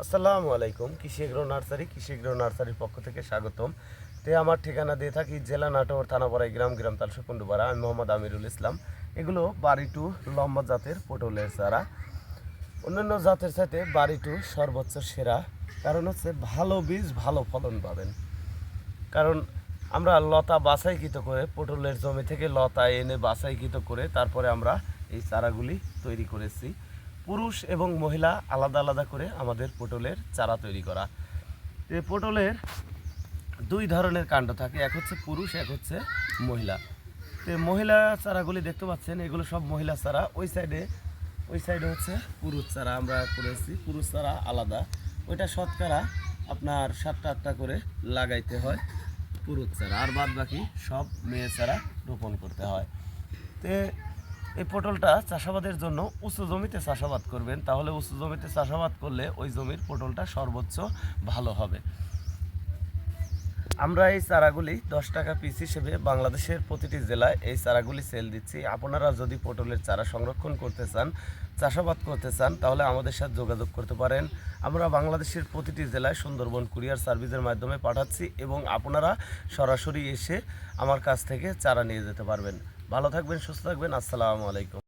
আসসালামু আলাইকুম। কৃষি এগ্রো নার্সারির পক্ষ থেকে স্বাগতম। আমার ঠিকানা দিয়ে থাকি জেলা নাটোর, থানাপাড়া, গ্রাম তালশকুন্ডুপাড়া। আমি মোহাম্মদ আমিরুল ইসলাম। এগুলো বাড়িটু লম্বা জাতের পটলের চারা। অন্যান্য জাতের সাথে বাড়িটু সর্বোচ্চ সেরা, কারণ হচ্ছে ভালো বীজ ভালো ফলন পাবেন। কারণ আমরা লতা বাছাইকৃত করে, পটলের জমি থেকে লতা এনে বাছাইকৃত করে তারপরে আমরা এই চারাগুলি তৈরি করেছি। পুরুষ এবং মহিলা আলাদা আলাদা করে আমাদের পটলের চারা তৈরি করা। এই পটলের দুই ধরনের কাণ্ড থাকে, এক হচ্ছে পুরুষ, এক হচ্ছে মহিলা। মহিলা চারাগুলি দেখতে পাচ্ছেন, এগুলো সব মহিলা চারা। ওই সাইডে হচ্ছে পুরুষ চারা আমরা করেছি। পুরুষ চারা আলাদা, ওইটা শতকরা আপনার 7টা করে লাগাইতে হয় পুরুষ চারা, আর বাদ বাকি সব মেয়ে চারা রোপণ করতে হয়। তে এই পটলটা চাষাবাদের জন্য উঁচু জমিতে চাষাবাদ করবেন, তাহলে উঁচু জমিতে চাষাবাদ করলে ওই জমির পটলটা সর্বোচ্চ ভালো হবে। আমরা এই চারাগুলি 10 টাকা পিস হিসেবে বাংলাদেশের প্রতিটি জেলায় এই চারাগুলি সেল দিচ্ছি। আপনারা যদি পটলের চারা সংরক্ষণ করতে চান, চাষাবাদ করতে চান, তাহলে আমাদের সাথে যোগাযোগ করতে পারেন। আমরা বাংলাদেশের প্রতিটি জেলায় সুন্দরবন কুরিয়ার সার্ভিসের মাধ্যমে পাঠাচ্ছি এবং আপনারা সরাসরি এসে আমার কাছ থেকে চারা নিয়ে যেতে পারবেন। ভালো থাকবেন, সুস্থ থাকবেন। আসসালামু আলাইকুম।